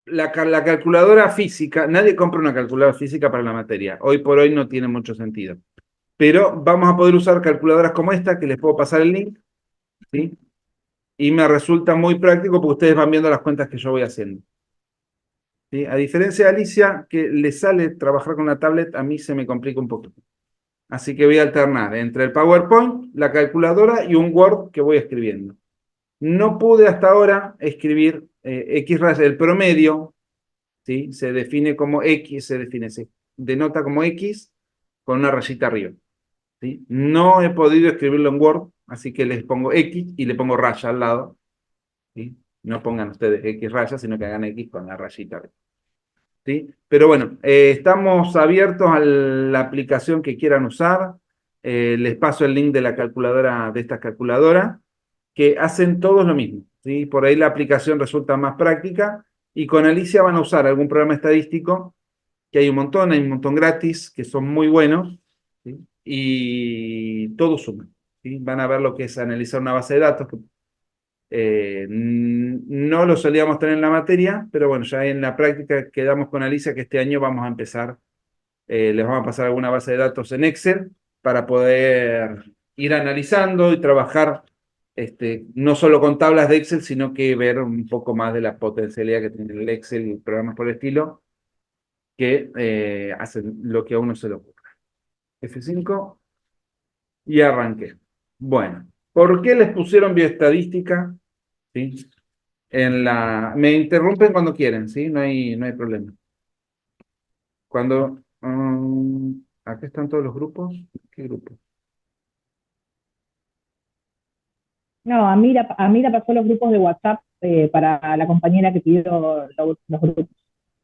la calculadora física, nadie compra una calculadora física para la materia. Hoy por hoy no tiene mucho sentido. Pero vamos a poder usar calculadoras como esta, que les puedo pasar el link, ¿sí? Y me resulta muy práctico porque ustedes van viendo las cuentas que yo voy haciendo. ¿Sí? A diferencia de Alicia, que le sale trabajar con la tablet, a mí se me complica un poquito. Así que voy a alternar entre el PowerPoint, la calculadora y un Word que voy escribiendo. No pude hasta ahora escribir X raya, el promedio, ¿sí? Se define como X, se denota como X con una rayita arriba. ¿Sí? No he podido escribirlo en Word, así que les pongo X y le pongo raya al lado. ¿Sí? No pongan ustedes X raya, sino que hagan X con la rayita arriba. ¿Sí? Pero bueno, estamos abiertos a la aplicación que quieran usar. Les paso el link de la calculadora, de esta calculadora, que hacen todos lo mismo. ¿Sí? Por ahí la aplicación resulta más práctica. Y con Alicia van a usar algún programa estadístico, que hay un montón gratis, que son muy buenos. ¿Sí? Y todo suma. ¿Sí? Van a ver lo que es analizar una base de datos, que no lo solíamos tener en la materia, pero bueno, ya en la práctica quedamos con Alicia que este año vamos a empezar, les vamos a pasar alguna base de datos en Excel para poder ir analizando y trabajar no solo con tablas de Excel, sino que ver un poco más de la potencialidad que tiene el Excel y programas por el estilo que hacen lo que a uno se le ocurre. F5 y arranqué. Bueno, ¿por qué les pusieron bioestadística? ¿Sí? Me interrumpen cuando quieren, ¿sí? No hay problema. Acá están todos los grupos. ¿Qué grupo? No, a Mira pasó los grupos de WhatsApp para la compañera que pidió los grupos.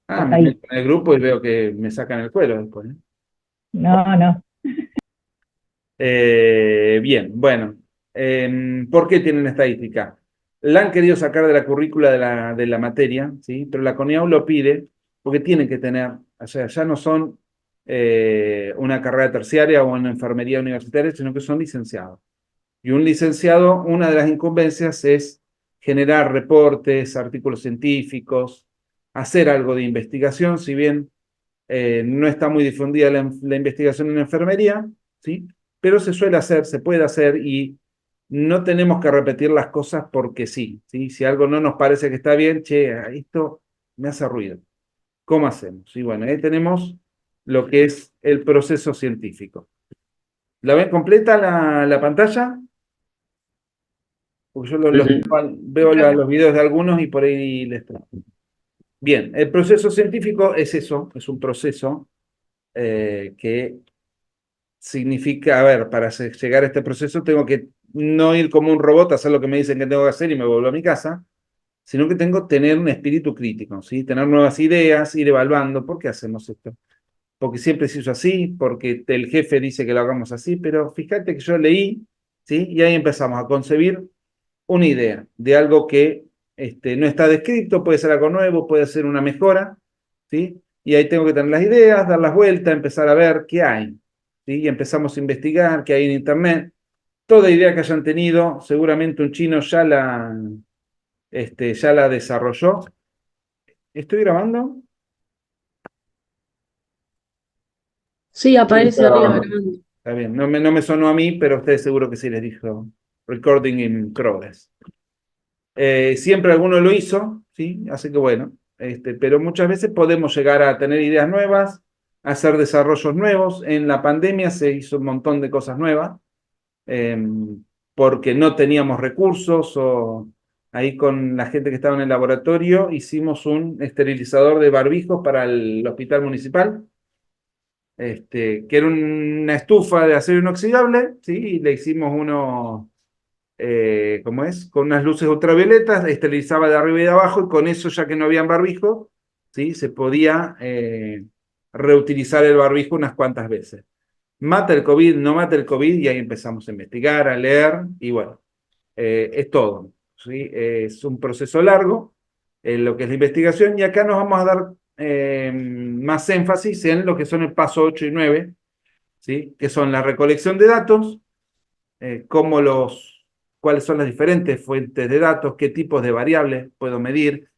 Ah, Está me ahí. meto en el grupo y veo que me sacan el cuero después, ¿eh? No, no. Bien, bueno. ¿Por qué tienen estadística? La han querido sacar de la currícula de la materia, ¿sí? Pero la CONIAU lo pide porque tienen que tener, o sea, ya no son una carrera terciaria o una enfermería universitaria, sino que son licenciados. Y un licenciado, una de las incumbencias es generar reportes, artículos científicos, hacer algo de investigación, si bien no está muy difundida la investigación en enfermería, ¿sí? Pero se suele hacer, se puede hacer y no tenemos que repetir las cosas porque sí, ¿sí? Si algo no nos parece que está bien, che, esto me hace ruido. ¿Cómo hacemos? Y bueno, ahí tenemos lo que es el proceso científico. ¿La ven completa la pantalla? Porque yo Sí, sí. veo los videos de algunos y por ahí les traigo. Bien, el proceso científico es eso, es un proceso que significa, a ver, para llegar a este proceso tengo que no ir como un robot a hacer lo que me dicen que tengo que hacer y me vuelvo a mi casa, sino que tengo que tener un espíritu crítico, ¿sí? Tener nuevas ideas, ir evaluando, ¿por qué hacemos esto? Porque siempre se hizo así, porque el jefe dice que lo hagamos así, pero fíjate que yo leí, ¿sí? Y ahí empezamos a concebir una idea de algo que no está descrito, puede ser algo nuevo, puede ser una mejora, ¿sí? Y ahí tengo que tener las ideas, dar las vueltas, empezar a ver qué hay, ¿sí? Y empezamos a investigar qué hay en Internet. Toda idea que hayan tenido, seguramente un chino ya la desarrolló. ¿Estoy grabando? Sí, Sí, está aparece arriba grabando. grabando. Está bien, no me sonó a mí, pero a ustedes seguro que sí les dijo recording in progress. Siempre alguno lo hizo, ¿sí? Así que bueno, pero muchas veces podemos llegar a tener ideas nuevas, hacer desarrollos nuevos. En la pandemia se hizo un montón de cosas nuevas, eh, porque no teníamos recursos o ahí con la gente que estaba en el laboratorio hicimos un esterilizador de barbijos para el hospital municipal, que era una estufa de acero inoxidable, ¿sí? Y le hicimos uno ¿cómo es? Con unas luces ultravioletas, esterilizaba de arriba y de abajo, y con eso, ya que no habían barbijo, ¿sí? Se podía reutilizar el barbijo unas cuantas veces. ¿Mata el COVID? ¿No mata el COVID? Y ahí empezamos a investigar, a leer, y bueno, es todo, ¿sí? Es un proceso largo en lo que es la investigación, y acá nos vamos a dar más énfasis en lo que son el paso 8 y 9, ¿sí? Que son la recolección de datos, cómo cuáles son las diferentes fuentes de datos, qué tipos de variables puedo medir,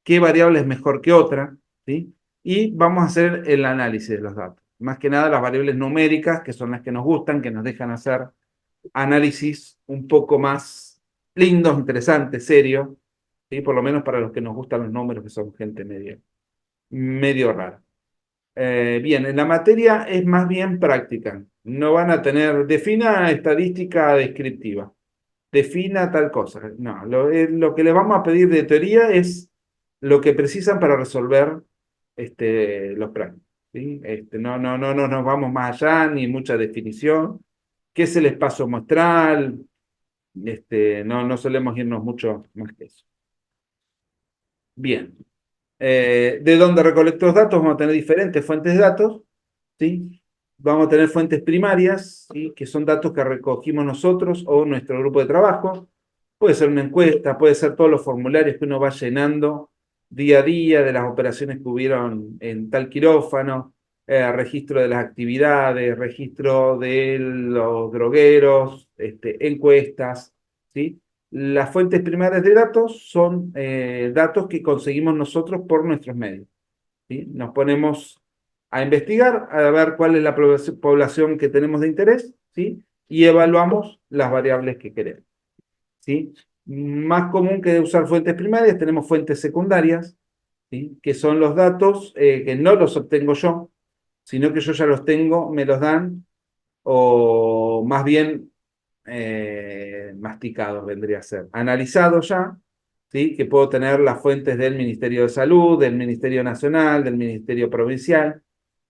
qué variable es mejor que otra, ¿sí? Y vamos a hacer el análisis de los datos. Más que nada las variables numéricas, que son las que nos gustan, que nos dejan hacer análisis un poco más lindos, interesantes, serios, ¿sí? Por lo menos para los que nos gustan los números, que son gente medio rara. Bien, en la materia es más bien práctica. No van a tener, defina estadística descriptiva, defina tal cosa. No, lo que les vamos a pedir de teoría es lo que precisan para resolver los prácticos, ¿sí? No nos vamos más allá, ni mucha definición. ¿Qué es el espacio muestral? No solemos irnos mucho más que eso. Bien. ¿De dónde recolecto los datos? Vamos a tener diferentes fuentes de datos, ¿sí? Vamos a tener fuentes primarias, ¿sí? Que son datos que recogimos nosotros o nuestro grupo de trabajo. Puede ser una encuesta, puede ser todos los formularios que uno va llenando día a día de las operaciones que hubieron en tal quirófano, registro de las actividades, registro de los drogueros, encuestas, ¿sí? Las fuentes primarias de datos son datos que conseguimos nosotros por nuestros medios, ¿sí? Nos ponemos a investigar, a ver cuál es la población que tenemos de interés, ¿sí? Y evaluamos las variables que queremos, ¿sí? Más común que usar fuentes primarias, tenemos fuentes secundarias, ¿sí? Que son los datos que no los obtengo yo, sino que yo ya los tengo, me los dan, o más bien masticados vendría a ser, analizados ya, ¿sí? Que puedo tener las fuentes del Ministerio de Salud, del Ministerio Nacional, del Ministerio Provincial,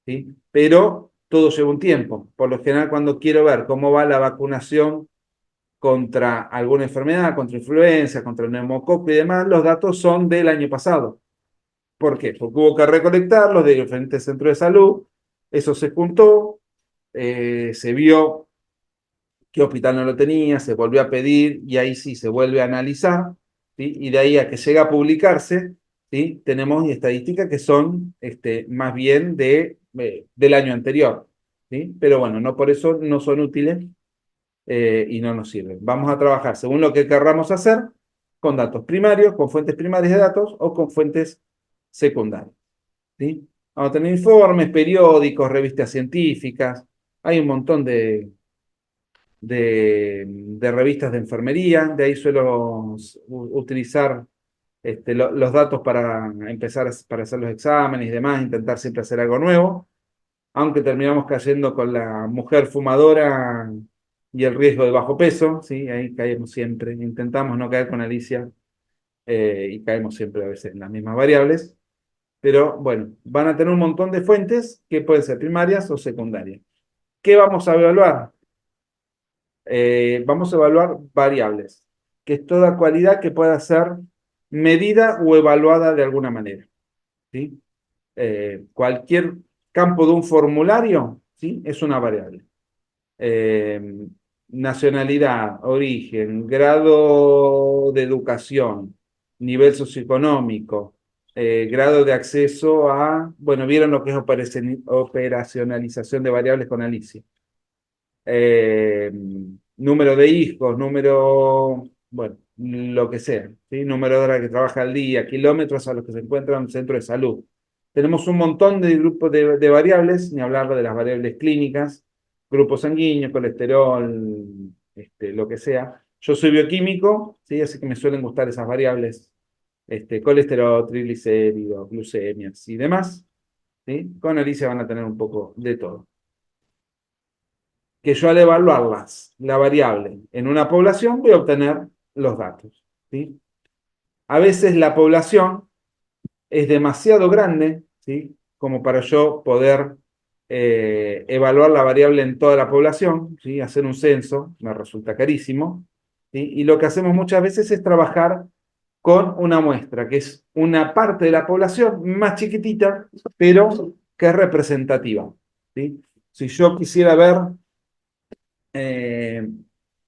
¿sí? Pero todo lleva un tiempo. Por lo general, cuando quiero ver cómo va la vacunación contra alguna enfermedad, contra influenza, contra el neumococo y demás, los datos son del año pasado. ¿Por qué? Porque hubo que recolectarlos de diferentes centros de salud, eso se juntó, se vio qué hospital no lo tenía, se volvió a pedir y ahí sí se vuelve a analizar, ¿sí? Y de ahí a que llega a publicarse, ¿sí? Tenemos estadísticas que son más bien del año anterior, ¿sí? Pero bueno, no por eso no son útiles y no nos sirven. Vamos a trabajar según lo que querramos hacer, con datos primarios, con fuentes primarias de datos o con fuentes secundarias, ¿sí? Vamos a tener informes, periódicos, revistas científicas, hay un montón de revistas de enfermería, de ahí suelo utilizar los datos para empezar para hacer los exámenes y demás, intentar siempre hacer algo nuevo, aunque terminamos cayendo con la mujer fumadora y el riesgo de bajo peso, ¿sí? Ahí caemos siempre, intentamos no caer con Alicia y caemos siempre a veces en las mismas variables, pero bueno, van a tener un montón de fuentes que pueden ser primarias o secundarias. ¿Qué vamos a evaluar? Vamos a evaluar variables, que es toda cualidad que pueda ser medida o evaluada de alguna manera, ¿sí? Cualquier campo de un formulario, ¿sí? Es una variable. Eh, Nacionalidad, origen, grado de educación, nivel socioeconómico, grado de acceso a, bueno, vieron lo que es operacionalización de variables con Alicia. eh, Número de hijos, número, bueno, lo que sea, ¿sí? Número de horas que trabaja al día, kilómetros a los que se encuentran en un centro de salud. Tenemos un montón de grupos de variables, ni hablar de las variables clínicas, grupo sanguíneo, colesterol, lo que sea. Yo soy bioquímico, ¿sí? Así que me suelen gustar esas variables, colesterol, triglicéridos, glucemias y demás, ¿sí? Con Alicia van a tener un poco de todo, que yo al evaluarlas, la variable, en una población, voy a obtener los datos, ¿sí? A veces la población es demasiado grande, ¿sí? Como para yo poder evaluar la variable en toda la población, ¿sí? Hacer un censo me resulta carísimo, ¿sí? Y lo que hacemos muchas veces es trabajar con una muestra, que es una parte de la población más chiquitita, pero que es representativa, ¿sí? Si yo quisiera ver eh,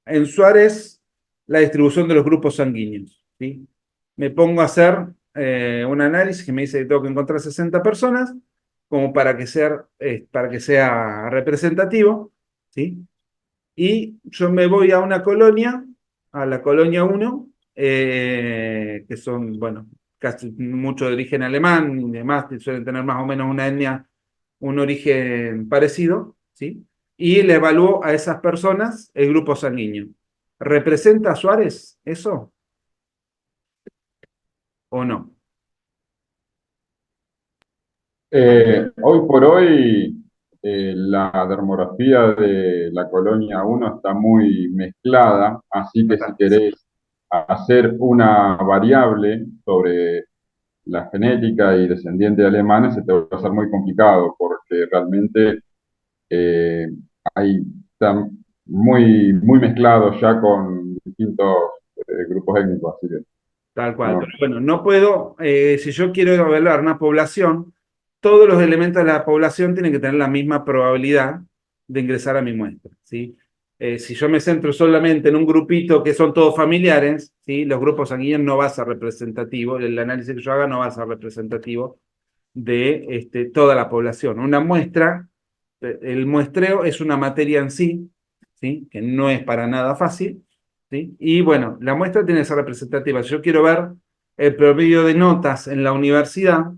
en Suárez la distribución de los grupos sanguíneos, ¿sí? Me pongo a hacer un análisis que me dice que tengo que encontrar 60 personas como para que sea representativo, ¿sí? Y yo me voy a la colonia 1, que son, bueno, casi mucho de origen alemán y demás, que suelen tener más o menos una etnia, un origen parecido, ¿sí? Y le evaluó a esas personas el grupo sanguíneo. ¿Representa a Suárez eso o no? Hoy por hoy, la dermografía de la colonia 1 está muy mezclada, así que si Bastante, sí. querés hacer una variable sobre la genética y descendientes alemanes, se te va a hacer muy complicado, porque realmente eh, está muy mezclado ya con distintos grupos étnicos, así que Tal cual. Pero no. bueno, no puedo, si yo quiero evaluar una población, todos los elementos de la población tienen que tener la misma probabilidad de ingresar a mi muestra, ¿sí? Si yo me centro solamente en un grupito que son todos familiares, ¿sí? Los grupos sanguíneos no va a ser representativo, el análisis que yo haga no va a ser representativo de toda la población. Una muestra, el muestreo es una materia en sí, ¿sí? Que no es para nada fácil, ¿sí? Y bueno, la muestra tiene que ser representativa. Si yo quiero ver el promedio de notas en la universidad,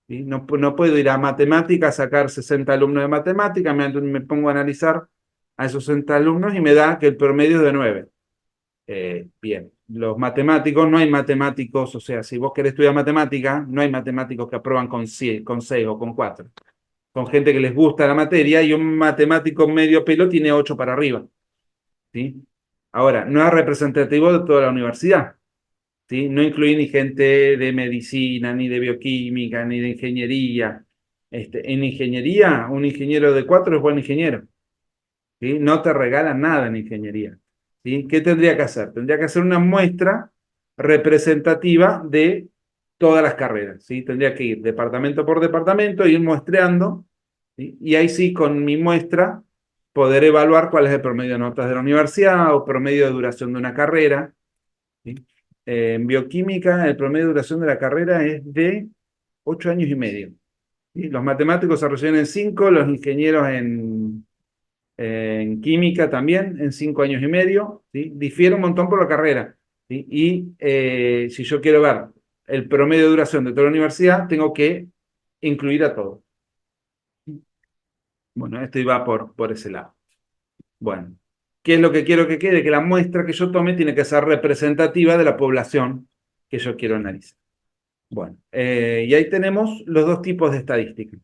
¿sí? No puedo ir a matemáticas, sacar 60 alumnos de matemáticas, me pongo a analizar a esos 60 alumnos y me da que el promedio es de 9. Bien, los matemáticos, no hay matemáticos, o sea, si vos querés estudiar matemática, no hay matemáticos que aprueban con 6 o con 4. Con gente que les gusta la materia y un matemático medio pelo tiene 8 para arriba, ¿sí? Ahora, no es representativo de toda la universidad, ¿sí? No incluye ni gente de medicina, ni de bioquímica, ni de ingeniería. En ingeniería, un ingeniero de 4 es buen ingeniero, ¿sí? No te regalan nada en ingeniería, ¿sí? ¿Qué tendría que hacer? Tendría que hacer una muestra representativa de todas las carreras, ¿sí? Tendría que ir departamento por departamento, ir muestreando, ¿sí? Y ahí sí, con mi muestra, poder evaluar cuál es el promedio de notas de la universidad o promedio de duración de una carrera, ¿sí? En bioquímica, el promedio de duración de la carrera es de 8 años y medio, ¿sí? Los matemáticos se reciben en 5, los ingenieros en química también, en 5 años y medio, ¿sí? Difiere un montón por la carrera, ¿sí? Y si yo quiero ver el promedio de duración de toda la universidad, tengo que incluir a todos. Bueno, esto iba por ese lado. Bueno, ¿qué es lo que quiero que quede? Que la muestra que yo tome tiene que ser representativa de la población que yo quiero analizar. Bueno, y ahí tenemos los dos tipos de estadísticas.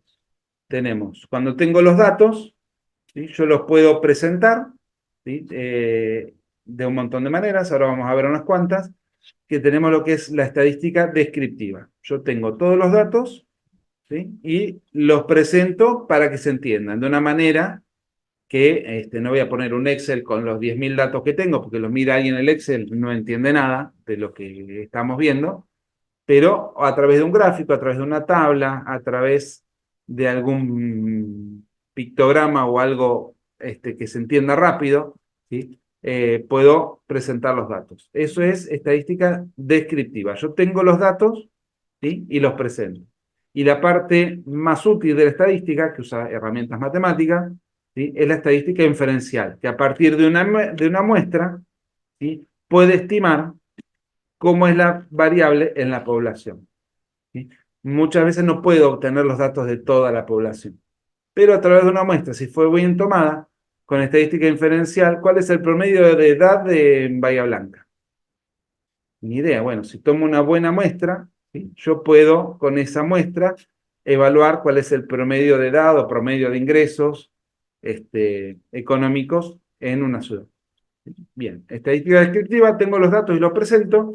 Tenemos, cuando tengo los datos, ¿sí? Yo los puedo presentar, ¿sí? De un montón de maneras, ahora vamos a ver unas cuantas, que tenemos lo que es la estadística descriptiva. Yo tengo todos los datos, ¿sí? Y los presento para que se entiendan de una manera que no voy a poner un Excel con los 10.000 datos que tengo, porque los mira alguien en el Excel, no entiende nada de lo que estamos viendo, pero a través de un gráfico, a través de una tabla, a través de algún pictograma o algo que se entienda rápido, ¿sí? Puedo presentar los datos. Eso es estadística descriptiva. Yo tengo los datos, ¿sí? Y los presento. Y la parte más útil de la estadística, que usa herramientas matemáticas, ¿sí? Es la estadística inferencial, que a partir de una muestra, ¿sí? Puede estimar cómo es la variable en la población, ¿sí? Muchas veces no puedo obtener los datos de toda la población, pero a través de una muestra, si fue bien tomada, con estadística inferencial, ¿cuál es el promedio de edad de Bahía Blanca? Ni idea. Bueno, si tomo una buena muestra, ¿sí? Yo puedo con esa muestra evaluar cuál es el promedio de edad o promedio de ingresos económicos en una ciudad. Bien, estadística descriptiva, tengo los datos y los presento,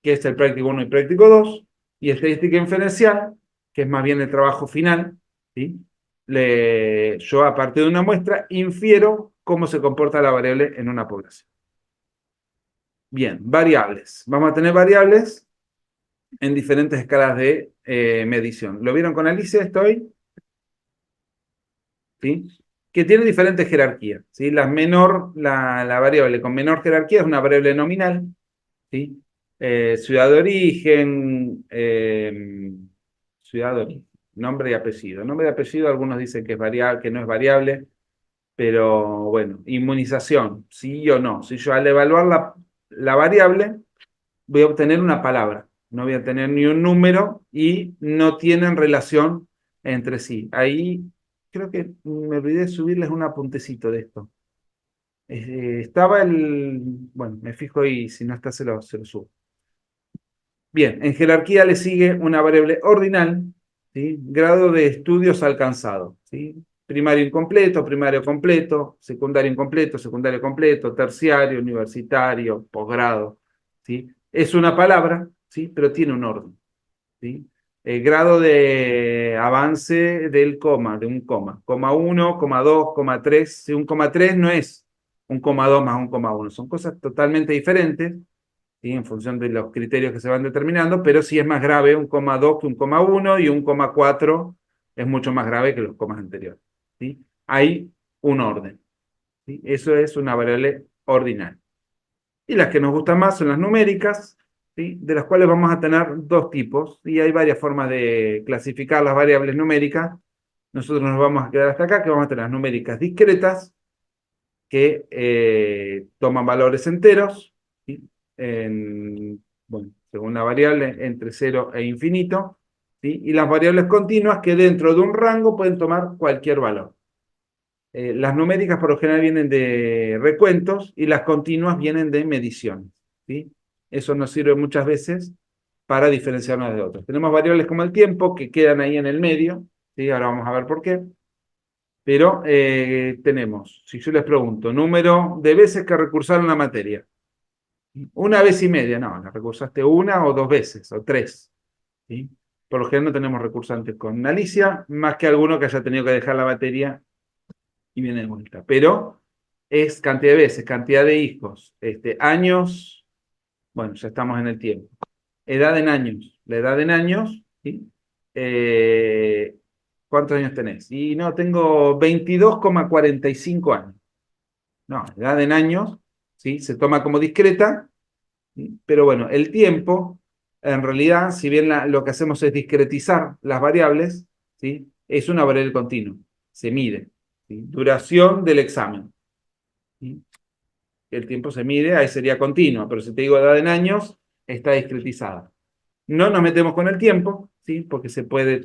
que es el práctico 1 y práctico 2, y estadística inferencial, que es más bien el trabajo final, ¿sí? Yo a partir de una muestra infiero cómo se comporta la variable en una población. Bien, variables. Vamos a tener variables en diferentes escalas de medición. ¿Lo vieron con Alicia esto hoy? ¿Sí? Que tiene diferentes jerarquías, ¿sí? La variable con menor jerarquía es una variable nominal, ¿sí? Ciudad de origen, ciudad de origen, nombre y apellido. Nombre y apellido, algunos dicen que es variable, que no es variable, pero bueno, inmunización, sí o no. Si yo al evaluar la variable voy a obtener una palabra, No voy a tener ni un número y no tienen relación entre sí. Ahí creo que me olvidé de subirles un apuntecito de esto. Estaba el... Bueno, me fijo y si no está se lo subo. Bien, en jerarquía le sigue una variable ordinal, ¿sí? Grado de estudios alcanzado, ¿sí? Primario incompleto, primario completo, secundario incompleto, secundario completo, terciario, universitario, posgrado, ¿sí? Es una palabra, ¿sí? Pero tiene un orden, ¿sí? El grado de avance del coma, de un coma 1, coma 2, coma 3. Si un coma 3 no es un coma 2 más un coma 1, son cosas totalmente diferentes, ¿sí? En función de los criterios que se van determinando, pero sí es más grave un coma 2 que un coma 1 y un coma 4 es mucho más grave que los comas anteriores, ¿sí? Hay un orden, ¿sí? Eso es una variable ordinal. Y las que nos gustan más son las numéricas, ¿sí? De las cuales vamos a tener dos tipos, y hay varias formas de clasificar las variables numéricas. Nosotros nos vamos a quedar hasta acá, que vamos a tener las numéricas discretas, que toman valores enteros, ¿sí? Bueno, según la variable, entre 0 e infinito, ¿sí? Y las variables continuas que dentro de un rango pueden tomar cualquier valor. Las numéricas por lo general vienen de recuentos y las continuas vienen de mediciones, ¿sí? Eso nos sirve muchas veces para diferenciarnos de otros. Tenemos variables como el tiempo que quedan ahí en el medio, ¿sí? Ahora vamos a ver por qué. Pero tenemos, si yo les pregunto, número de veces que recursaron la materia. Una vez y media, no, la recursaste una o dos veces, o tres, ¿sí? Por lo general no tenemos recursantes con Alicia, más que alguno que haya tenido que dejar la materia y viene de vuelta. Pero es cantidad de veces, cantidad de hijos, años, bueno, ya estamos en el tiempo. Edad en años, la edad en años, ¿sí? Eh, ¿Cuántos años tenés? Y no, tengo 22,45 años. No, edad en años, ¿sí? Se toma como discreta, ¿sí? Pero bueno, el tiempo, en realidad, si bien lo que hacemos es discretizar las variables, ¿sí? Es una variable continua, se mide, ¿sí? Duración del examen, ¿sí? El tiempo se mide, ahí sería continua, pero si te digo edad en años, está discretizada. No nos metemos con el tiempo, ¿sí? Porque se puede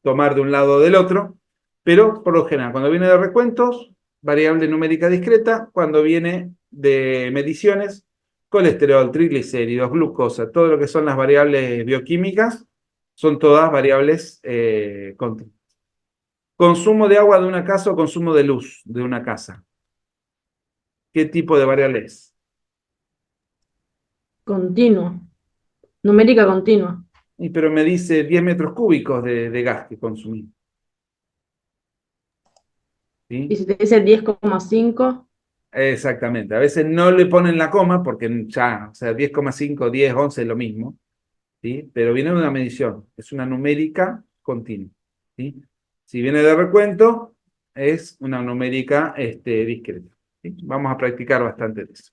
tomar de un lado o del otro, pero por lo general, cuando viene de recuentos, variable numérica discreta; cuando viene de mediciones, colesterol, triglicéridos, glucosa, todo lo que son las variables bioquímicas, son todas variables continuas. Consumo de agua de una casa o consumo de luz de una casa. ¿Qué tipo de variable es? Continua. Numérica continua. Pero me dice 10 metros cúbicos de gas que consumí, Y ¿sí? si te dice 10,5, Exactamente. A veces no le ponen la coma porque ya, o sea, 10,5, 10, 11 es lo mismo, ¿sí? Pero viene de una medición, es una numérica continua, ¿sí? Si viene de recuento, es una numérica discreta, ¿sí? Vamos a practicar bastante de eso.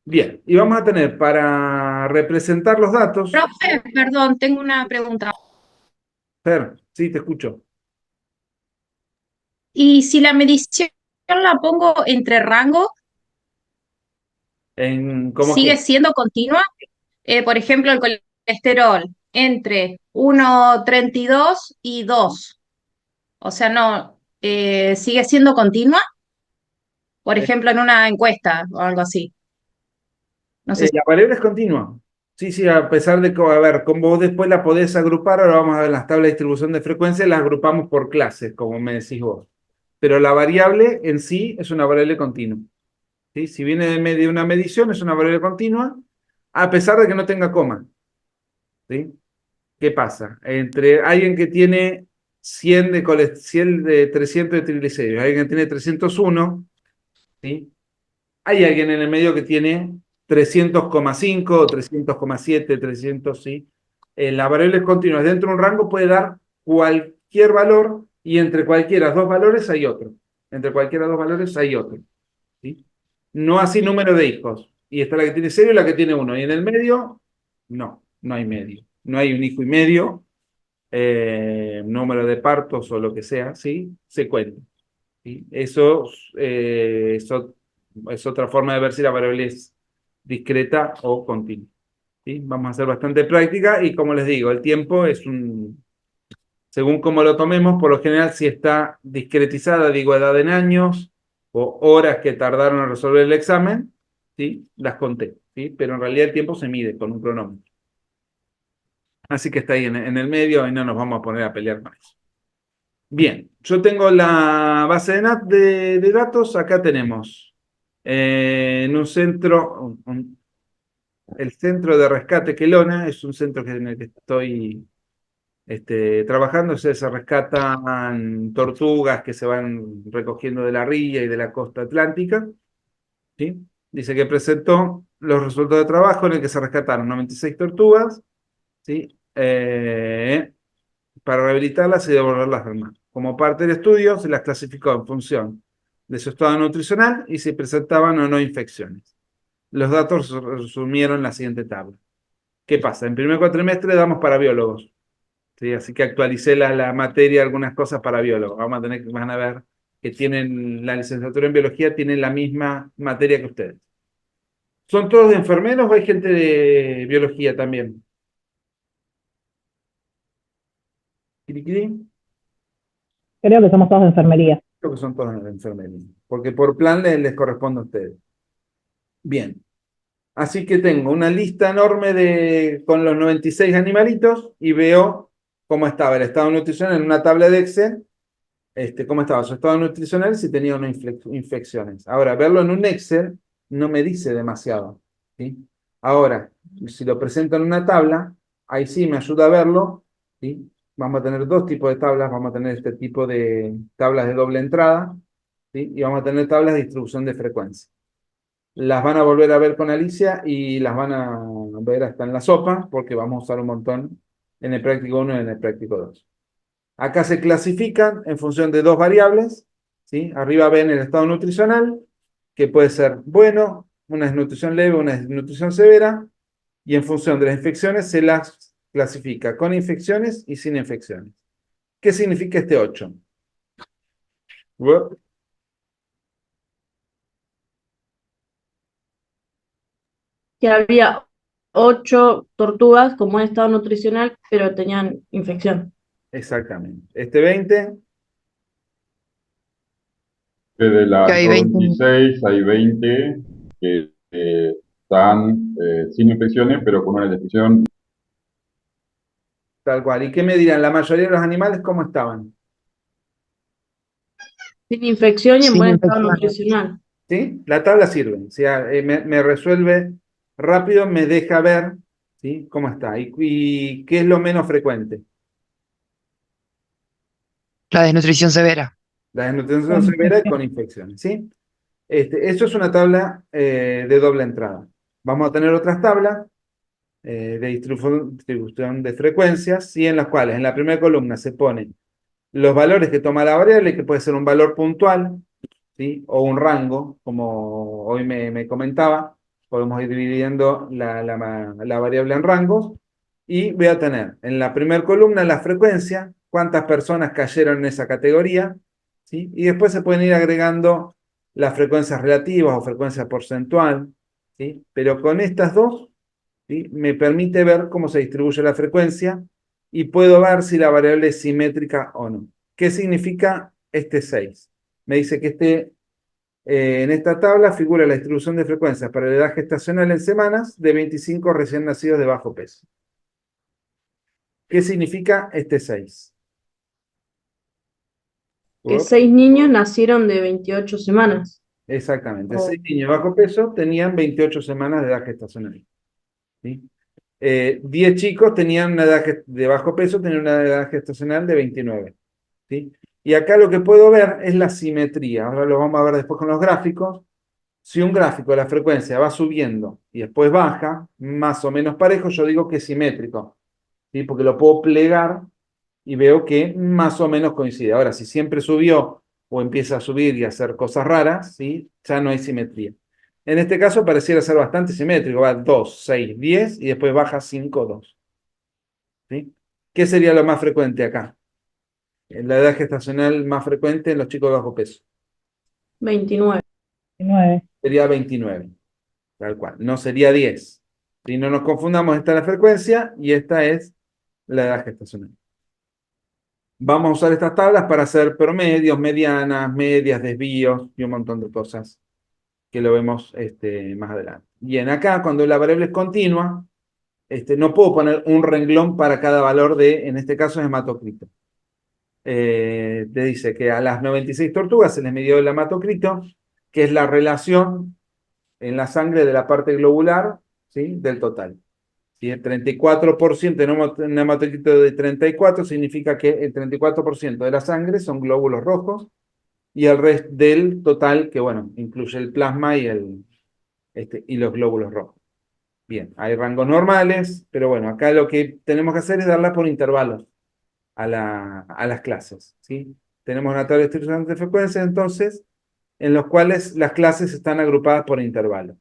Bien, y vamos a tener para representar los datos. Profe, perdón, tengo una pregunta. Fer, sí, te escucho. ¿Y si la medición la pongo entre rango, ¿Cómo sigue qué? siendo continua? Por ejemplo, el colesterol entre 1,32 y 2. O sea, no, ¿sigue siendo continua? Por ejemplo, en una encuesta o algo así. No sé. La variable es continua. Sí, sí, a pesar de que, a ver, como vos después la podés agrupar, ahora vamos a ver las tablas de distribución de frecuencia, las agrupamos por clases, como me decís vos. Pero la variable en sí es una variable continua, ¿sí? Si viene de una medición, es una variable continua, a pesar de que no tenga coma, ¿sí? ¿Qué pasa? Entre alguien que tiene 100 de 300 de triglicéridos, alguien que tiene 301, ¿sí? Hay alguien en el medio que tiene 300,5, 300,7, 300, ¿sí? La variable es continua. Dentro de un rango puede dar cualquier valor y entre cualquiera de dos valores hay otro. Entre cualquiera de dos valores hay otro, ¿sí? No así número de hijos. Y está la que tiene cero y la que tiene uno. Y en el medio, no hay medio. No hay un hijo y medio, número de partos o lo que sea, ¿sí? Se cuenta, ¿sí? Eso es otra forma de ver si la variable es discreta o continua. ¿sí? Vamos a hacer bastante práctica y como les digo, el tiempo es según cómo lo tomemos, por lo general si está discretizada, digo edad en años o horas que tardaron en resolver el examen, ¿sí? Las conté, ¿sí? Pero en realidad el tiempo se mide con un cronómetro. Así que está ahí en el medio y no nos vamos a poner a pelear con eso. Bien, yo tengo la base de datos, acá tenemos en un centro, el centro de rescate Quelona, es un centro en el que estoy trabajando, se rescatan tortugas que se van recogiendo de la ría y de la costa atlántica, ¿sí? Dice que presentó los resultados de trabajo en el que se rescataron 96 tortugas, ¿sí? Para rehabilitarlas y devolverlas al mar. Como parte del estudio, se las clasificó en función de su estado nutricional y si presentaban o no infecciones. Los datos se resumieron en la siguiente tabla. ¿Qué pasa? En primer cuatrimestre damos para biólogos, ¿sí? Así que actualicé la materia, algunas cosas para biólogos. Van a ver que tienen la licenciatura en biología, tienen la misma materia que ustedes. ¿Son todos de enfermeros o hay gente de biología también? ¿Quiriquiri? Creo que somos todos de enfermería. Creo que son todos de enfermería, porque por plan les corresponde a ustedes. Bien. Así que tengo una lista enorme con los 96 animalitos y veo cómo estaba el estado nutricional en una tabla de Excel, cómo estaba su estado nutricional, si tenía o no infecciones. Ahora, verlo en un Excel no me dice demasiado, ¿sí? Ahora, si lo presento en una tabla, ahí sí me ayuda a verlo, ¿sí? Vamos a tener dos tipos de tablas, vamos a tener este tipo de tablas de doble entrada, ¿sí? Y vamos a tener tablas de distribución de frecuencia. Las van a volver a ver con Alicia y las van a ver hasta en la sopa, porque vamos a usar un montón en el práctico 1 y en el práctico 2. Acá se clasifican en función de dos variables, ¿sí? Arriba ven el estado nutricional, que puede ser bueno, una desnutrición leve, una desnutrición severa, y en función de las infecciones se las clasifica con infecciones y sin infecciones. ¿Qué significa este 8? Que había 8 tortugas con buen estado nutricional, pero tenían infección. Exactamente. Este 20, De Que las hay 20. 96 hay 20 que están sin infecciones, pero con una descripción. tal cual. ¿Y qué me dirán? La mayoría de los animales, ¿cómo estaban? Sin infección y en Sin buen estado infecciones. nutricional. ¿Sí? La tabla sirve. O sea, me resuelve rápido, me deja ver, ¿sí? Cómo está. ¿Y qué es lo menos frecuente? La desnutrición severa. La desnutrición Con severa y infección. con infecciones, ¿sí? Eso es una tabla de doble entrada. Vamos a tener otras tablas de distribución de frecuencias, ¿sí? En las cuales en la primera columna se ponen los valores que toma la variable, que puede ser un valor puntual, ¿sí? O un rango, como hoy me comentaba. Podemos ir dividiendo la variable en rangos. Y voy a tener en la primera columna la frecuencia, cuántas personas cayeron en esa categoría, ¿sí? Y después se pueden ir agregando las frecuencias relativas o frecuencia porcentual, ¿sí? Pero con estas dos, ¿sí? Me permite ver cómo se distribuye la frecuencia y puedo ver si la variable es simétrica o no. ¿Qué significa este 6? Me dice que en esta tabla figura la distribución de frecuencias para la edad gestacional en semanas de 25 recién nacidos de bajo peso. ¿Qué significa este 6? Que 6 niños nacieron de 28 semanas. Exactamente. Oh. 6 niños de bajo peso tenían 28 semanas de edad gestacional, ¿sí? 10 chicos tenían una edad de bajo peso, tenían una edad gestacional de 29, ¿sí? Y acá lo que puedo ver es la simetría. Ahora lo vamos a ver después con los gráficos. Si un gráfico de la frecuencia va subiendo y después baja, más o menos parejo, yo digo que es simétrico, ¿sí? Porque lo puedo plegar y veo que más o menos coincide. Ahora, si siempre subió o empieza a subir y a hacer cosas raras, ¿sí? Ya no hay simetría. En este caso pareciera ser bastante simétrico, va 2, 6, 10 y después baja 5, 2. ¿Sí? ¿Qué sería lo más frecuente acá? La edad gestacional más frecuente en los chicos de bajo peso. 29. 19. Sería 29, tal cual. No sería 10. Si no nos confundamos, esta es la frecuencia y esta es la edad gestacional. Vamos a usar estas tablas para hacer promedios, medianas, medias, desvíos y un montón de cosas que lo vemos más adelante. Bien, acá cuando la variable es continua, no puedo poner un renglón para cada valor de, en este caso, es hematocrito. Te dice que a las 96 tortugas se les midió el hematocrito, que es la relación en la sangre de la parte globular, ¿sí?, del total. Si el 34% en un hematocrito de 34 significa que el 34% de la sangre son glóbulos rojos y el resto del total, que bueno, incluye el plasma y los glóbulos rojos. Bien, hay rangos normales, pero bueno, acá lo que tenemos que hacer es darla por intervalos a las clases, ¿sí? Tenemos una tabla de distribución de frecuencias, entonces, en los cuales las clases están agrupadas por intervalos.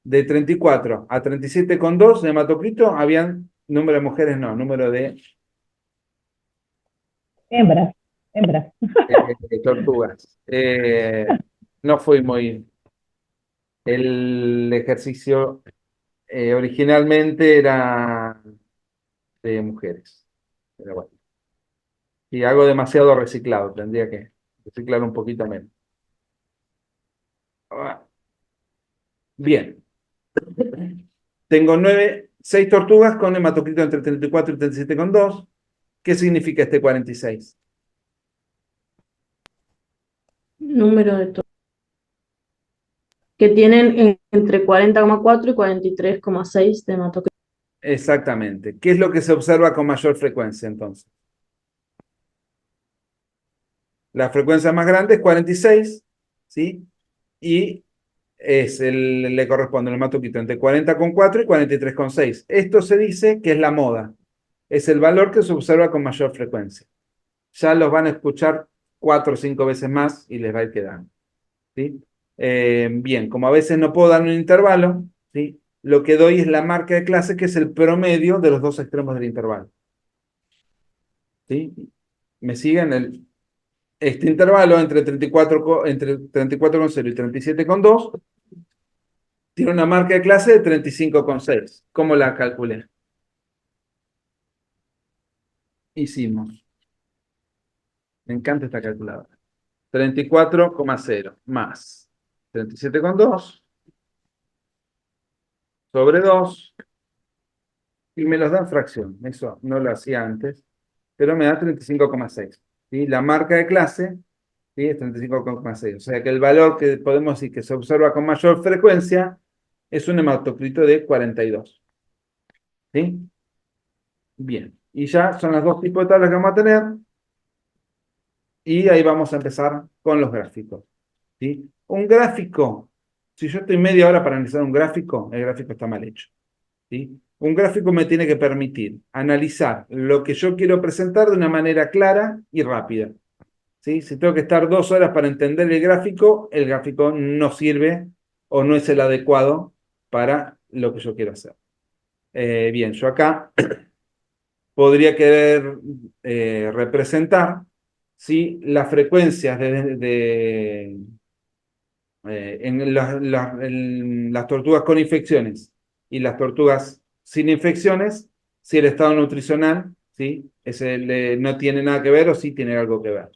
De 34 a 37,2 de hematocrito, habían número de mujeres, no, número de Hembras. tortugas. No fui muy... El ejercicio originalmente era de mujeres. Pero bueno. Y hago demasiado reciclado, tendría que reciclar un poquito menos. Bien. Tengo 6 tortugas con hematocrito entre 34 y 37,2. ¿Qué significa este 46? Número de que tienen entre 40,4 y 43,6 de hematocrito. Exactamente. ¿Qué es lo que se observa con mayor frecuencia entonces? La frecuencia más grande es 46, ¿sí? Y le corresponde el hematocrito entre 40,4 y 43,6. Esto se dice que es la moda. Es el valor que se observa con mayor frecuencia. Ya los van a escuchar 4 o 5 veces más y les va a ir quedando, ¿sí? Bien, como a veces no puedo dar un intervalo, ¿sí?, lo que doy es la marca de clase, que es el promedio de los dos extremos del intervalo. ¿Sí? ¿Me siguen? Este intervalo entre 34,0 y 37,2 tiene una marca de clase de 35,6. ¿Cómo la calculé? Hicimos. Me encanta esta calculadora. 34,0 más 37,2 sobre 2, y me los da en fracción. Eso no lo hacía antes, pero me da 35,6. ¿Sí? La marca de clase, ¿sí?, es 35,6. O sea que el valor que podemos decir que se observa con mayor frecuencia es un hematocrito de 42. ¿Sí? Bien. Y ya son los dos tipos de tablas que vamos a tener. Y ahí vamos a empezar con los gráficos. ¿Sí? Un gráfico, si yo estoy media hora para analizar un gráfico, el gráfico está mal hecho. ¿Sí? Un gráfico me tiene que permitir analizar lo que yo quiero presentar de una manera clara y rápida. ¿Sí? Si tengo que estar 2 horas para entender el gráfico no sirve o no es el adecuado para lo que yo quiero hacer. Bien, yo acá podría querer representar, ¿sí?, las frecuencias en las tortugas con infecciones y las tortugas sin infecciones, si el estado nutricional, ¿sí?, no tiene nada que ver o sí tiene algo que ver.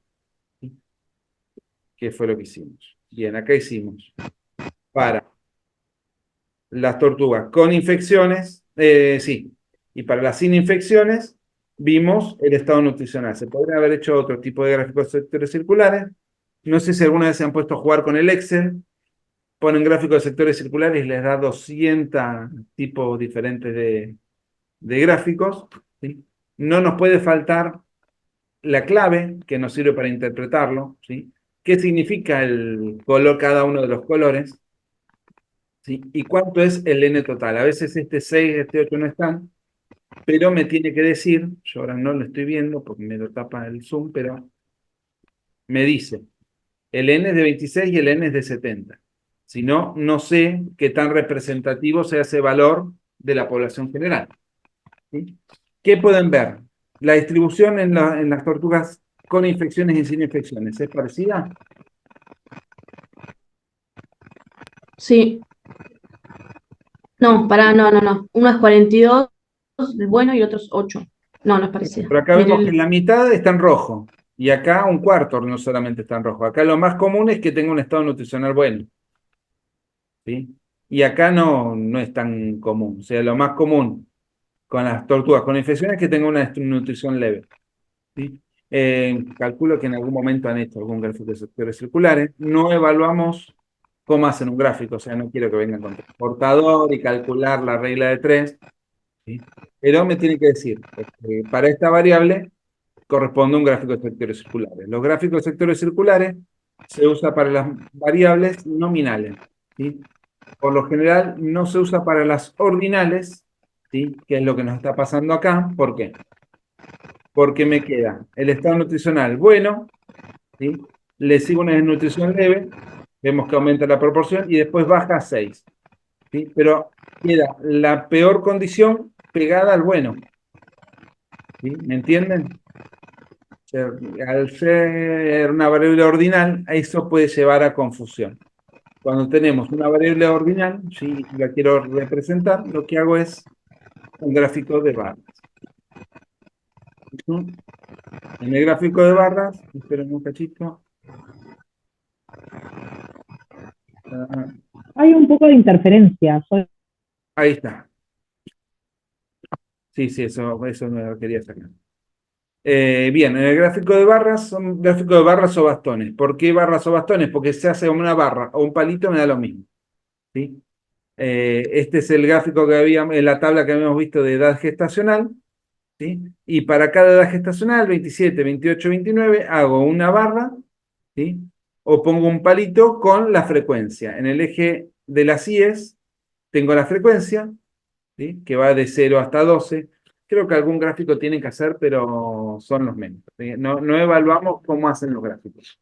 ¿Qué fue lo que hicimos? Bien, acá hicimos para las tortugas con infecciones, sí, y para las sin infecciones vimos el estado nutricional. Se podría haber hecho otro tipo de gráficos de sectores circulares. No sé si alguna vez se han puesto a jugar con el Excel. Ponen gráficos de sectores circulares y les da 200 tipos diferentes de gráficos, ¿sí? No nos puede faltar la clave que nos sirve para interpretarlo, ¿sí? ¿Qué significa el color, cada uno de los colores? ¿Sí? ¿Y cuánto es el N total? A veces este 6, este 8 no están, pero me tiene que decir, yo ahora no lo estoy viendo porque me lo tapa el zoom, pero me dice, el N es de 26 y el N es de 70. Si no, no sé qué tan representativo sea ese valor de la población general. ¿Sí? ¿Qué pueden ver? La distribución en las tortugas con infecciones y sin infecciones, ¿es parecida? Sí. No, no. Uno es 42, el bueno, y el otro es 8. No, no es parecido. Pero acá Mire vemos que la mitad está en rojo. Y acá un cuarto no solamente está en rojo. Acá lo más común es que tenga un estado nutricional bueno. ¿Sí? Y acá no es tan común. O sea, lo más común con las tortugas con infecciones es que tenga una nutrición leve. ¿Sí? Calculo que en algún momento han hecho algún gráfico de sectores circulares. No evaluamos cómo hacen un gráfico. O sea, no quiero que vengan con transportador y calcular la regla de 3. ¿Sí? Pero me tiene que decir, para esta variable corresponde un gráfico de sectores circulares. Los gráficos de sectores circulares se usa para las variables nominales, ¿sí? Por lo general no se usa para las ordinales, ¿sí? Que es lo que nos está pasando acá. ¿Por qué? Porque me queda el estado nutricional bueno, ¿sí? Le sigo una desnutrición leve, vemos que aumenta la proporción y después baja a 6, ¿sí? Pero queda la peor condición pegada al bueno, ¿sí? ¿Me entienden? Sea, al ser una variable ordinal, eso puede llevar a confusión. Cuando tenemos una variable ordinal, si la quiero representar, lo que hago es un gráfico de barras. ¿Sí? En el gráfico de barras, esperen un cachito. Ah, Hay un poco de interferencia. ahí está. Sí, eso me lo quería sacar. Bien, en el gráfico de barras son gráficos de barras o bastones. ¿Por qué barras o bastones? Porque se hace una barra o un palito, me da lo mismo. ¿Sí? Este es el gráfico que habíamos, en la tabla que habíamos visto de edad gestacional, ¿sí? Y para cada edad gestacional, 27, 28, 29, hago una barra, ¿sí? O pongo un palito con la frecuencia. En el eje de las IES tengo la frecuencia, ¿sí? Que va de 0 hasta 12. Creo que algún gráfico tienen que hacer, pero son los menos, ¿sí? No evaluamos cómo hacen los gráficos.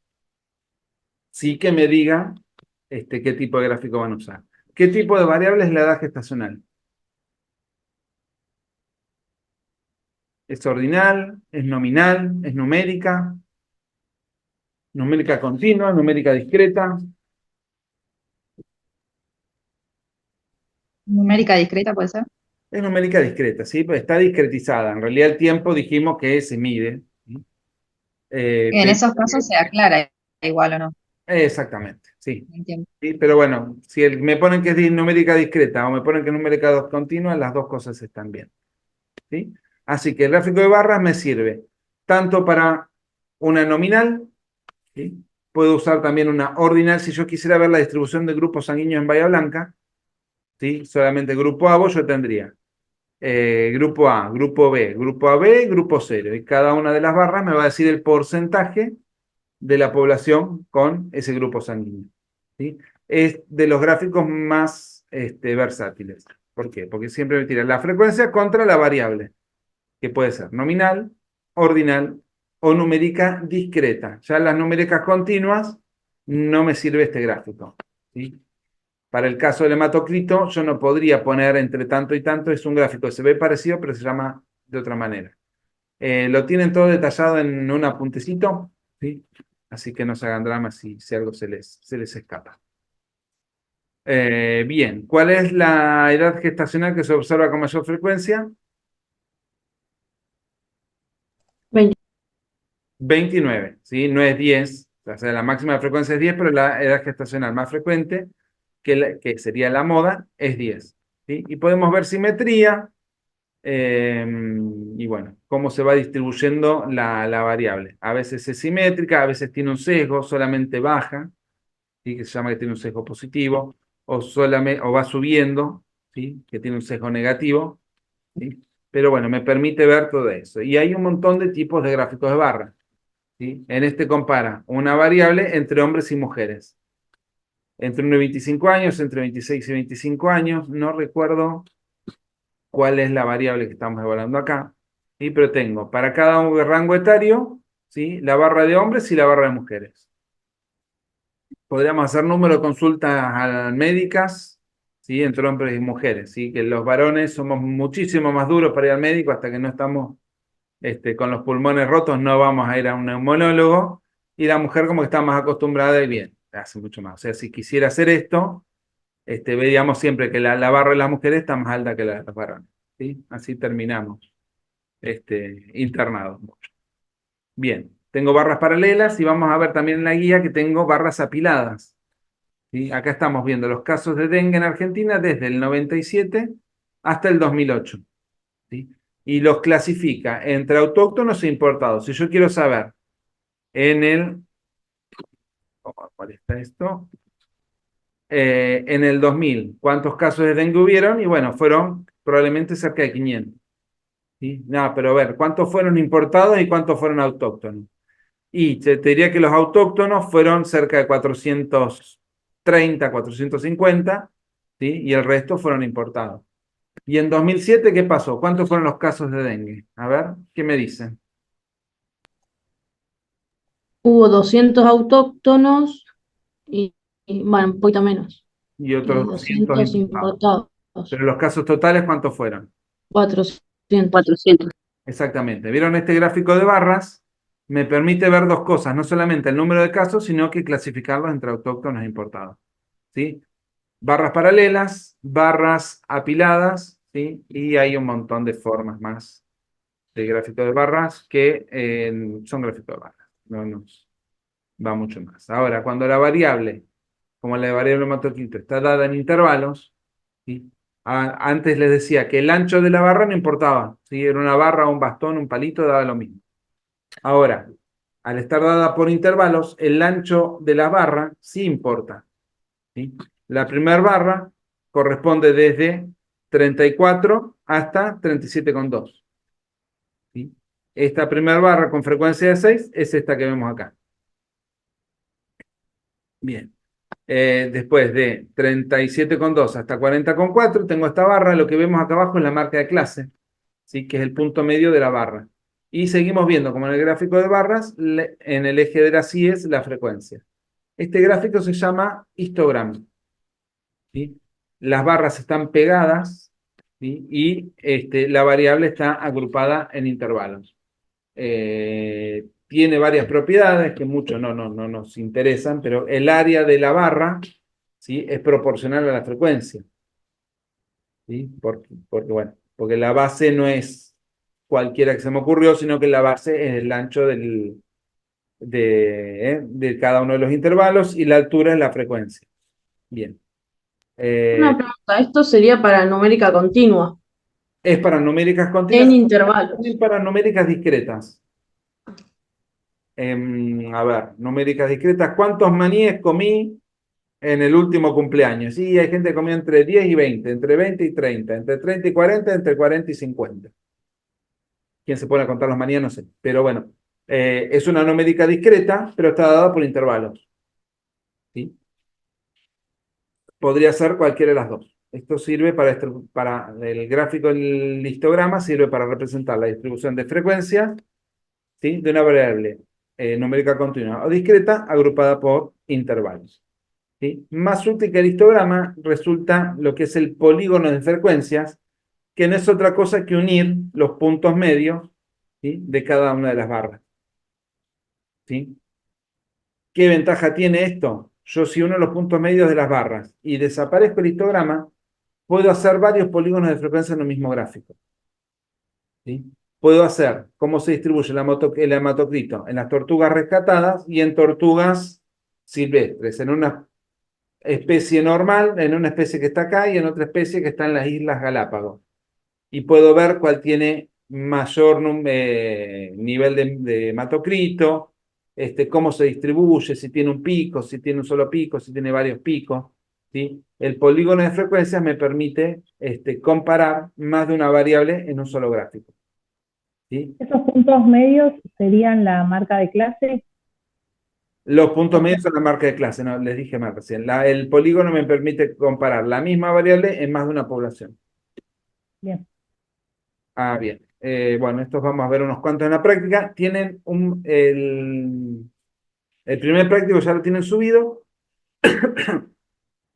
Sí que me digan qué tipo de gráfico van a usar. ¿Qué tipo de variable es la edad gestacional? ¿Es ordinal? ¿Es nominal? ¿Es numérica? ¿Numérica continua? ¿Numérica discreta? Numérica discreta puede ser. Es numérica discreta, ¿sí? Pues está discretizada. En realidad el tiempo dijimos que se mide, ¿sí? En Pero- esos casos se aclara igual o no. exactamente, sí. Entiendo. Sí, pero bueno, si me ponen que es numérica discreta o me ponen que es numérica continua, las dos cosas están bien, ¿sí? Así que el gráfico de barras me sirve tanto para una nominal, ¿sí? Puedo usar también una ordinal si yo quisiera ver la distribución de grupos sanguíneos en Bahía Blanca, ¿sí? Solamente grupo A, yo tendría grupo A, grupo B, grupo AB, grupo 0. Y cada una de las barras me va a decir el porcentaje de la población con ese grupo sanguíneo, ¿sí? Es de los gráficos más versátiles. ¿Por qué? Porque siempre me tira la frecuencia contra la variable, que puede ser nominal, ordinal o numérica discreta. Ya las numéricas continuas no me sirve este gráfico, ¿sí? Para el caso del hematocrito, yo no podría poner entre tanto y tanto, es un gráfico que se ve parecido, pero se llama de otra manera. Lo tienen todo detallado en un apuntecito, ¿sí? Así que no se hagan dramas si algo se les escapa. Bien, ¿cuál es la edad gestacional que se observa con mayor frecuencia? 20. 29, ¿sí? No es 10, o sea, la máxima frecuencia es 10, pero la edad gestacional más frecuente, que sería la moda, es 10, ¿sí? Y podemos ver simetría, y bueno, cómo se va distribuyendo la variable. A veces es simétrica, a veces tiene un sesgo, solamente baja, ¿sí? Que se llama que tiene un sesgo positivo, o va subiendo, ¿sí? Que tiene un sesgo negativo, ¿sí? Pero bueno, me permite ver todo eso. Y hay un montón de tipos de gráficos de barra, ¿sí? En este compara una variable entre hombres y mujeres. Entre 1 y 25 años, entre 26 y 25 años, no recuerdo cuál es la variable que estamos evaluando acá, ¿sí? Pero tengo para cada un rango etario, ¿sí? La barra de hombres y la barra de mujeres. Podríamos hacer número de consultas médicas, ¿sí? Entre hombres y mujeres, ¿sí? Que los varones somos muchísimo más duros para ir al médico hasta que no estamos con los pulmones rotos, no vamos a ir a un neumonólogo, y la mujer como que está más acostumbrada y bien, hace mucho más. O sea, si quisiera hacer esto, Veíamos siempre que la barra de las mujeres está más alta que la de los varones, ¿sí? Así terminamos internados. Bien, tengo barras paralelas y vamos a ver también en la guía que tengo barras apiladas, ¿sí? Acá estamos viendo los casos de dengue en Argentina desde el 97 hasta el 2008, ¿sí? Y los clasifica entre autóctonos e importados. Si yo quiero saber ¿cuál está esto? En el 2000, ¿cuántos casos de dengue hubieron? Y bueno, fueron probablemente cerca de 500. ¿Sí? No, pero a ver, ¿cuántos fueron importados y cuántos fueron autóctonos? Y te diría que los autóctonos fueron cerca de 430, 450, ¿sí? Y el resto fueron importados. ¿Y en 2007 qué pasó? ¿Cuántos fueron los casos de dengue? A ver, ¿qué me dicen? Hubo 200 autóctonos bueno, un poquito menos. Y Y otros 200 200 importados. importados. Pero los casos totales, ¿cuántos fueron? 400. Exactamente. ¿Vieron este gráfico de barras? Me permite ver dos cosas, no solamente el número de casos, sino que clasificarlos entre autóctonos e importados. ¿Sí? Barras paralelas, barras apiladas, ¿sí? Y hay un montón de formas más de gráfico de barras que son gráficos de barras. No nos va mucho más. Ahora, cuando la variable, como la variable hematocrito, está dada en intervalos, ¿sí? Antes les decía que el ancho de la barra no importaba, ¿sí? Era una barra, un bastón, un palito, daba lo mismo. Ahora, al estar dada por intervalos, el ancho de la barra sí importa, ¿sí? La primera barra corresponde desde 34 hasta 37,2. ¿Sí? Esta primera barra con frecuencia de 6 es esta que vemos acá. Bien. Después de 37,2 hasta 40,4 tengo esta barra. Lo que vemos acá abajo es la marca de clase, ¿sí? Que es el punto medio de la barra. Y seguimos viendo, como en el gráfico de barras, en el eje de las es la frecuencia. Este gráfico se llama histograma, ¿sí? Las barras están pegadas, ¿sí? Y la variable está agrupada en intervalos. Tiene varias propiedades que mucho no nos interesan, pero el área de la barra, ¿sí? Es proporcional a la frecuencia, ¿sí? Porque la base no es cualquiera que se me ocurrió, sino que la base es el ancho de cada uno de los intervalos y la altura es la frecuencia. Bien. Una pregunta, esto sería para numérica continua, Es para numéricas en continuas, intervalos. también para numéricas discretas. A ver, numéricas discretas. ¿Cuántos maníes comí en el último cumpleaños? Sí, hay gente que comió entre 10 y 20, entre 20 y 30, entre 30 y 40, entre 40 y 50. ¿Quién se pone a contar los maníes? No sé. Pero bueno, es una numérica discreta, pero está dada por intervalos, ¿sí? Podría ser cualquiera de las dos. Esto sirve para el gráfico del histograma, sirve para representar la distribución de frecuencias, ¿sí? De una variable numérica continua o discreta agrupada por intervalos. ¿Sí? Más útil que el histograma resulta lo que es el polígono de frecuencias, que no es otra cosa que unir los puntos medios, ¿sí? De cada una de las barras. ¿Sí? ¿Qué ventaja tiene esto? Yo si uno los puntos medios de las barras y desaparezco el histograma, puedo hacer varios polígonos de frecuencia en el mismo gráfico. ¿Sí? Puedo hacer cómo se distribuye el hematocrito en las tortugas rescatadas y en tortugas silvestres, en una especie normal, en una especie que está acá y en otra especie que está en las Islas Galápagos. Y puedo ver cuál tiene mayor nivel de hematocrito, cómo se distribuye, si tiene un pico, si tiene un solo pico, si tiene varios picos, ¿sí? El polígono de frecuencias me permite comparar más de una variable en un solo gráfico, ¿sí? Esos puntos medios serían la marca de clase. Los puntos medios son la marca de clase, no, les dije más recién. El polígono me permite comparar la misma variable en más de una población. Bien. Ah, bien. Bueno, estos vamos a ver unos cuantos en la práctica. Tienen el primer práctico ya lo tienen subido.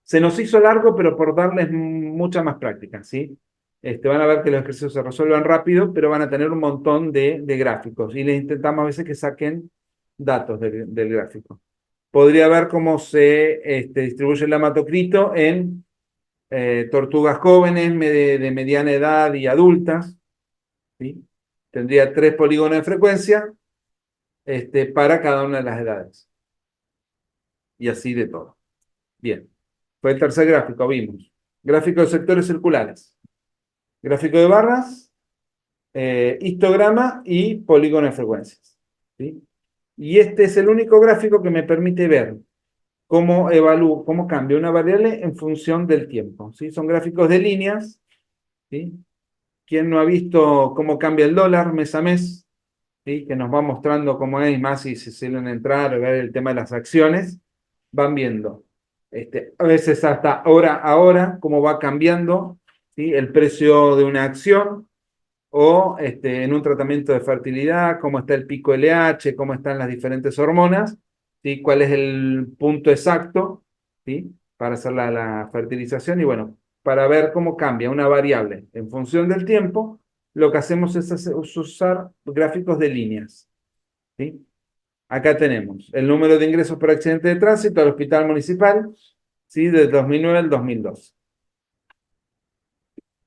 Se nos hizo largo, pero por darles mucha más práctica, ¿sí? Van a ver que los ejercicios se resuelvan rápido, pero van a tener un montón de gráficos. Y les intentamos a veces que saquen datos del gráfico. Podría ver cómo se distribuye el hematocrito en tortugas jóvenes, de mediana edad y adultas, ¿sí? Tendría 3 polígonos de frecuencia para cada una de las edades. Y así de todo. Bien. Fue el tercer gráfico, vimos. Gráfico de sectores circulares. Gráfico de barras, histograma y polígono de frecuencias, ¿sí? Y este es el único gráfico que me permite ver cómo evalúo, cómo cambia una variable en función del tiempo, ¿sí? Son gráficos de líneas, ¿sí? ¿Quién no ha visto cómo cambia el dólar mes a mes? ¿Sí? Que nos va mostrando cómo es, más si se suelen entrar a ver el tema de las acciones, van viendo. A veces hasta hora a hora, cómo va cambiando, ¿sí? El precio de una acción, o en un tratamiento de fertilidad, cómo está el pico LH, cómo están las diferentes hormonas, ¿sí? Cuál es el punto exacto, ¿sí? Para hacer la fertilización y bueno, para ver cómo cambia una variable en función del tiempo, lo que hacemos es usar gráficos de líneas, ¿sí? Acá tenemos el número de ingresos por accidente de tránsito al hospital municipal, ¿sí? Desde 2009 al 2012.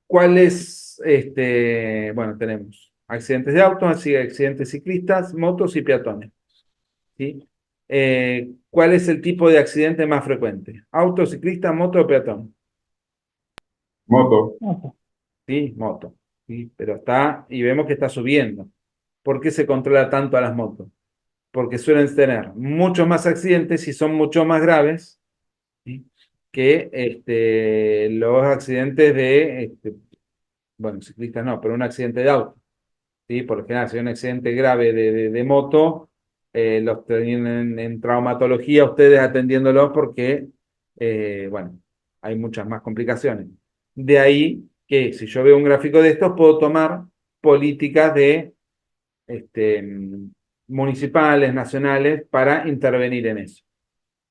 ¿Cuál es? Bueno, tenemos accidentes de autos, accidentes ciclistas, motos y peatones, ¿sí? ¿Cuál es el tipo de accidente más frecuente? ¿Auto, ciclista, moto o peatón? Moto. Ojo. Sí, moto. ¿Sí? Pero está, y vemos que está subiendo. ¿Por qué se controla tanto a las motos? Porque suelen tener muchos más accidentes y son mucho más graves, ¿sí? Que los accidentes bueno, ciclistas no, pero un accidente de auto. ¿Sí? Por lo general, si hay un accidente grave de moto, los tienen en traumatología ustedes atendiéndolos porque, bueno, hay muchas más complicaciones. De ahí que si yo veo un gráfico de estos, puedo tomar políticas este, municipales, nacionales, para intervenir en eso.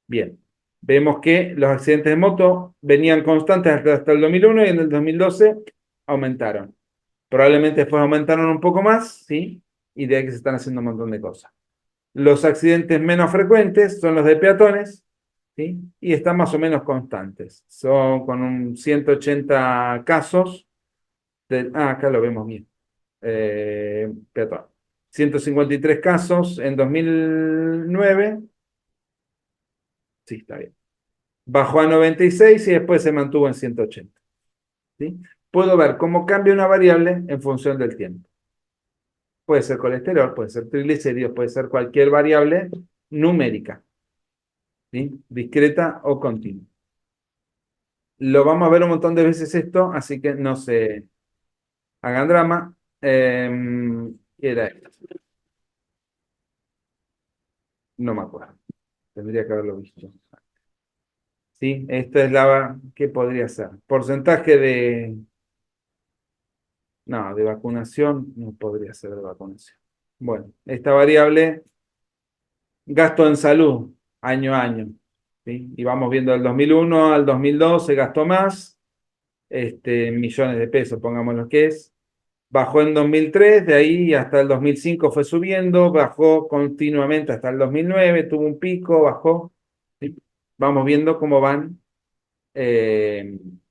Bien, vemos que los accidentes de moto venían constantes hasta el 2001 y en el 2012 aumentaron. Probablemente después aumentaron un poco más, ¿sí? Y de ahí que se están haciendo un montón de cosas. Los accidentes menos frecuentes son los de peatones, ¿sí? Y están más o menos constantes. Son con un 180 casos. Acá lo vemos bien. Peatón. 153 casos en 2009. Sí, está bien. Bajó a 96 y después se mantuvo en 180. ¿Sí? Puedo ver cómo cambia una variable en función del tiempo. Puede ser colesterol, puede ser triglicéridos, puede ser cualquier variable numérica, ¿sí? Discreta o continua. Lo vamos a ver un montón de veces esto, así que no se hagan drama. ¿Qué era esto? No me acuerdo. Tendría que haberlo visto. ¿Sí? Esta es ¿qué podría ser? Porcentaje de... No, de vacunación, no podría ser de vacunación. Bueno, esta variable, gasto en salud, año a año. ¿Sí? Y vamos viendo del 2001 al 2002 se gastó más, millones de pesos, pongamos lo que es. Bajó en 2003, de ahí hasta el 2005 fue subiendo, bajó continuamente hasta el 2009, tuvo un pico, bajó. ¿Sí? Vamos viendo cómo van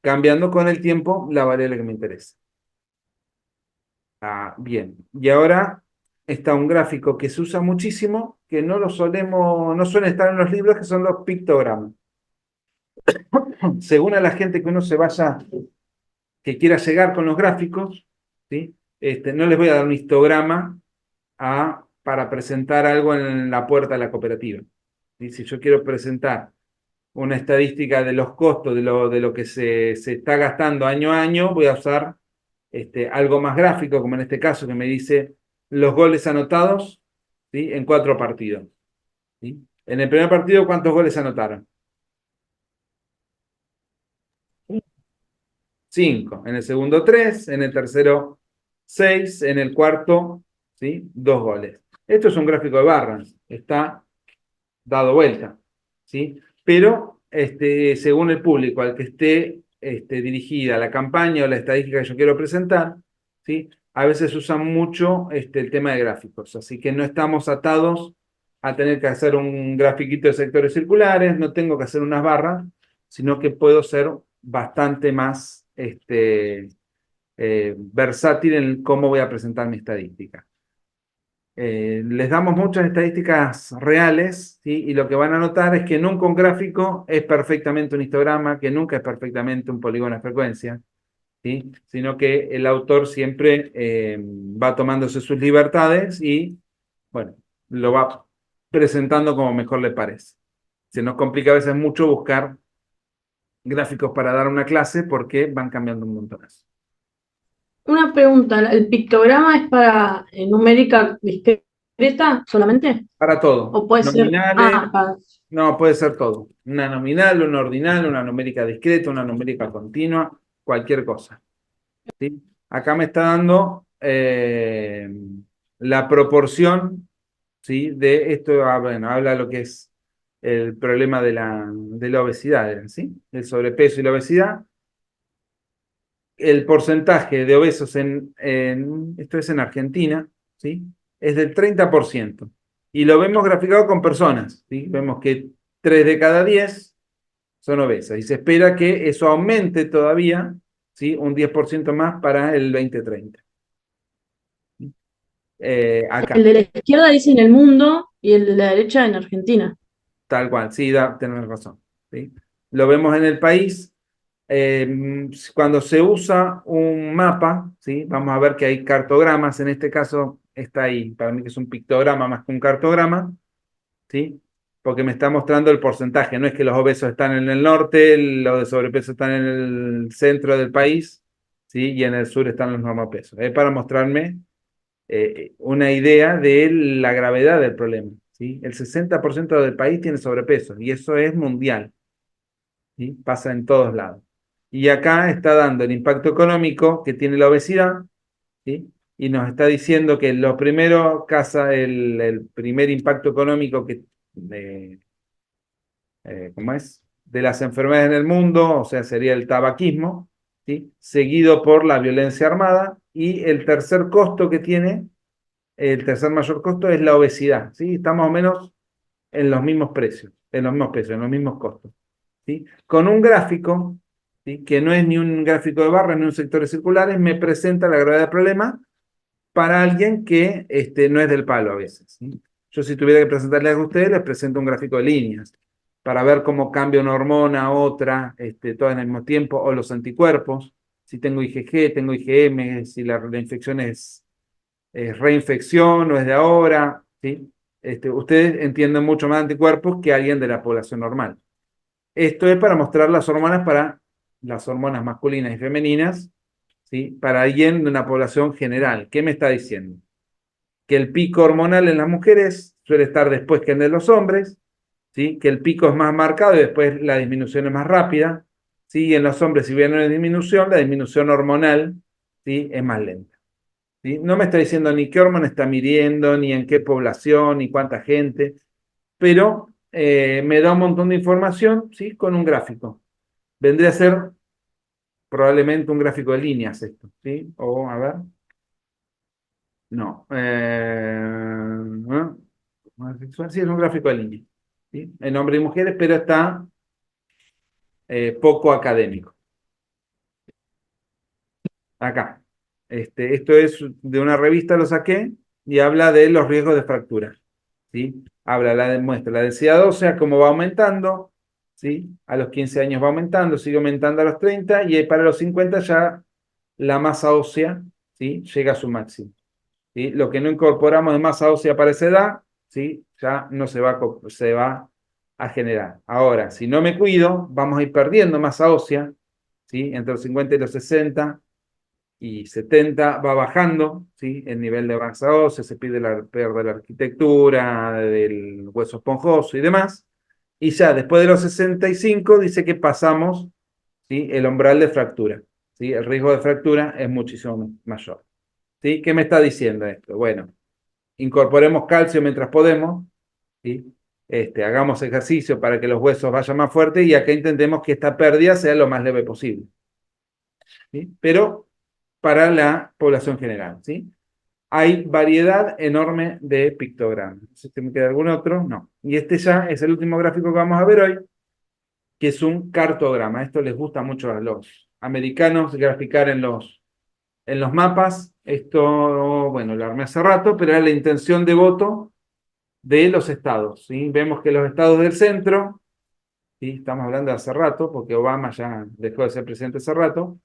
cambiando con el tiempo la variable que me interesa. Bien, y ahora está un gráfico que se usa muchísimo, que no suele estar en los libros, que son los pictogramas. Según a la gente que uno que quiera llegar con los gráficos, ¿sí? No les voy a dar un histograma para presentar algo en la puerta de la cooperativa. ¿Sí? Si yo quiero presentar una estadística de los costos de lo que se está gastando año a año, voy a usar algo más gráfico, como en este caso, que me dice los goles anotados, ¿sí? En 4 partidos. ¿Sí? En el primer partido, ¿cuántos goles anotaron? 5. En el segundo, 3. En el tercero, 6. En el cuarto, ¿sí? 2 goles. Esto es un gráfico de barras. Está dado vuelta, ¿sí? Pero según el público al que esté dirigida la campaña o la estadística que yo quiero presentar, ¿sí? A veces usan mucho el tema de gráficos, así que no estamos atados a tener que hacer un grafiquito de sectores circulares, no tengo que hacer unas barras, sino que puedo ser bastante más versátil en cómo voy a presentar mi estadística. Les damos muchas estadísticas reales, ¿sí? Y lo que van a notar es que nunca un gráfico es perfectamente un histograma, que nunca es perfectamente un polígono de frecuencia, ¿sí? Sino que el autor siempre va tomándose sus libertades y, bueno, lo va presentando como mejor le parece. Se nos complica a veces mucho buscar gráficos para dar una clase porque van cambiando un montón. Una pregunta, ¿el pictograma es para numérica discreta solamente? Para todo. ¿O puede ser? Nominales, Para... no, puede ser todo. Una nominal, una ordinal, una numérica discreta, una numérica continua, cualquier cosa. ¿Sí? Acá me está dando la proporción, ¿sí? De esto, bueno, habla lo que es el problema de la obesidad, ¿sí? El sobrepeso y la obesidad. El porcentaje de obesos esto es en Argentina, ¿sí? Es del 30%. Y lo vemos graficado con personas, ¿sí? Vemos que 3 de cada 10 son obesas. Y se espera que eso aumente todavía, ¿sí? Un 10% más para el 2030. Acá, El de la izquierda dice en el mundo y el de la derecha en Argentina. tal cual, sí, tenés razón, ¿sí? Lo vemos en el país. Cuando se usa un mapa, ¿sí? Vamos a ver que hay cartogramas, en este caso está ahí, para mí que es un pictograma más que un cartograma, ¿sí? Porque me está mostrando el porcentaje, no es que los obesos están en el norte, los de sobrepeso están en el centro del país, ¿sí? Y en el sur están los normopesos. Es para mostrarme una idea de la gravedad del problema, ¿sí? El 60% del país tiene sobrepeso y eso es mundial, ¿sí? Pasa en todos lados. Y acá está dando el impacto económico que tiene la obesidad, ¿sí? Y nos está diciendo que lo primero, el primer impacto económico ¿cómo es? De las enfermedades en el mundo, o sea, sería el tabaquismo, ¿sí? Seguido por la violencia armada, y el tercer costo que tiene, el tercer mayor costo es la obesidad, ¿sí? Está más o menos en los mismos precios, en los mismos costos, ¿sí? Con un gráfico, ¿sí? Que no es ni un gráfico de barras ni un sectores circulares, me presenta la gravedad del problema para alguien que no es del palo a veces, ¿sí? Yo si tuviera que presentarles a ustedes, les presento un gráfico de líneas para ver cómo cambia una hormona a otra, todas al mismo tiempo, o los anticuerpos, si tengo IgG, tengo IgM, si la infección es reinfección o es de ahora, ¿sí? Ustedes entienden mucho más anticuerpos que alguien de la población normal. Esto es para mostrar las hormonas para las hormonas masculinas y femeninas, ¿sí? Para alguien de una población general. ¿Qué me está diciendo? Que el pico hormonal en las mujeres suele estar después que en de los hombres, ¿sí? Que el pico es más marcado y después la disminución es más rápida, ¿sí? Y en los hombres, si bien no hay disminución, la disminución hormonal, ¿sí? Es más lenta, ¿sí? No me está diciendo ni qué hormona está midiendo, ni en qué población, ni cuánta gente, pero me da un montón de información, ¿sí? Con un gráfico. Vendría a ser probablemente un gráfico de líneas esto, ¿sí? O, a ver. No. ¿No? Sí, es un gráfico de líneas, ¿sí? En hombres y mujeres, pero está poco académico. Acá. Esto es de una revista, lo saqué, y habla de los riesgos de fractura, ¿sí? Muestra la densidad ósea, cómo va aumentando, ¿sí? A los 15 años va aumentando, sigue aumentando a los 30, y para los 50 ya la masa ósea, ¿sí? Llega a su máximo, ¿sí? Lo que no incorporamos de masa ósea para esa edad, ¿sí? Ya no se va a generar. Ahora, si no me cuido, vamos a ir perdiendo masa ósea, ¿sí? Entre los 50 y los 60 y 70 va bajando, ¿sí? El nivel de masa ósea, se pierde la arquitectura, del hueso esponjoso y demás. Y ya después de los 65 dice que pasamos, ¿sí? El umbral de fractura, ¿sí? El riesgo de fractura es muchísimo mayor, ¿sí? ¿Qué me está diciendo esto? Bueno, incorporemos calcio mientras podemos, ¿sí? Hagamos ejercicio para que los huesos vayan más fuertes y acá intentemos que esta pérdida sea lo más leve posible, ¿sí? Pero para la población general, ¿sí? Hay variedad enorme de pictogramas. No sé si me queda algún otro, no. Y este ya es el último gráfico que vamos a ver hoy, que es un cartograma. Esto les gusta mucho a los americanos, graficar en los mapas. Esto, bueno, lo armé hace rato, pero era la intención de voto de los estados, ¿sí? Vemos que los estados del centro, ¿sí? Estamos hablando de hace rato, porque Obama ya dejó de ser presidente hace rato,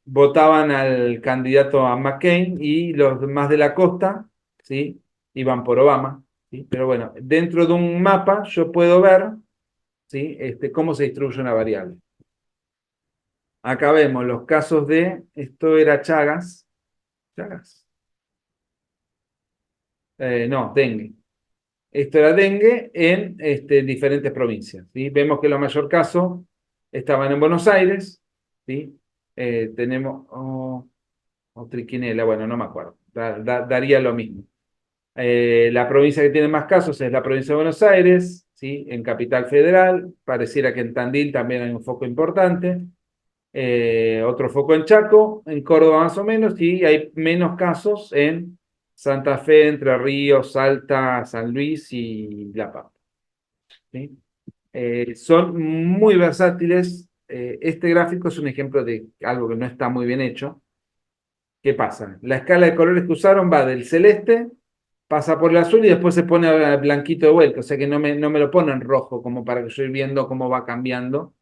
votaban al candidato a McCain y los más de la costa, ¿sí? Iban por Obama, ¿sí? Pero bueno, dentro de un mapa yo puedo ver, ¿sí? Cómo se distribuye una variable. Acá vemos los casos de, esto era Chagas, Chagas, no, dengue. Esto era dengue en diferentes provincias, ¿sí? Vemos que los mayor casos estaban en Buenos Aires, ¿sí? Tenemos o triquinela, bueno, no me acuerdo, daría lo mismo. La provincia que tiene más casos es la provincia de Buenos Aires, ¿sí? En Capital Federal, pareciera que en Tandil también hay un foco importante. Otro foco en Chaco, en Córdoba más o menos, y hay menos casos en Santa Fe, Entre Ríos, Salta, San Luis y La Pampa, ¿sí? Son muy versátiles. Este gráfico es un ejemplo de algo que no está muy bien hecho. ¿Qué pasa? La escala de colores que usaron va del celeste, pasa por el azul y después se pone blanquito de vuelta, o sea que no me lo ponen rojo como para que yo ir viendo cómo va cambiando,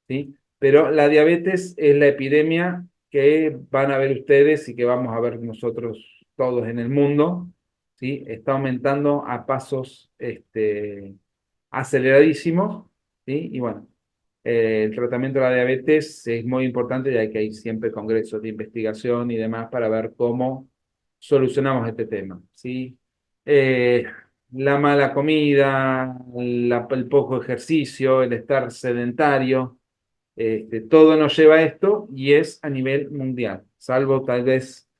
¿sí? Pero la diabetes es la epidemia que van a ver ustedes y que vamos a ver nosotros todos en el mundo, ¿sí? Está aumentando a pasos aceleradísimos, ¿sí? Y bueno, el tratamiento de la diabetes es muy importante ya que hay siempre congresos de investigación y demás para ver cómo solucionamos este tema, ¿sí? Eh, la mala comida, el poco ejercicio, el estar sedentario, todo nos lleva a esto y es a nivel mundial, salvo tal vez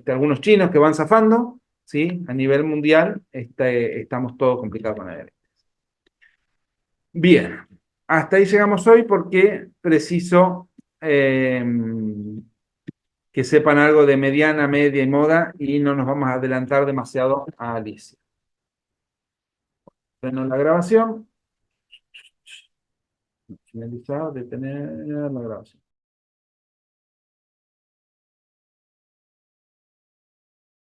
algunos chinos que van zafando, ¿sí? A nivel mundial estamos todos complicados con la diabetes. Bien, hasta ahí llegamos hoy porque preciso que sepan algo de mediana, media y moda y no nos vamos a adelantar demasiado a Alicia. Bueno, la grabación. Finalizado, detener la grabación.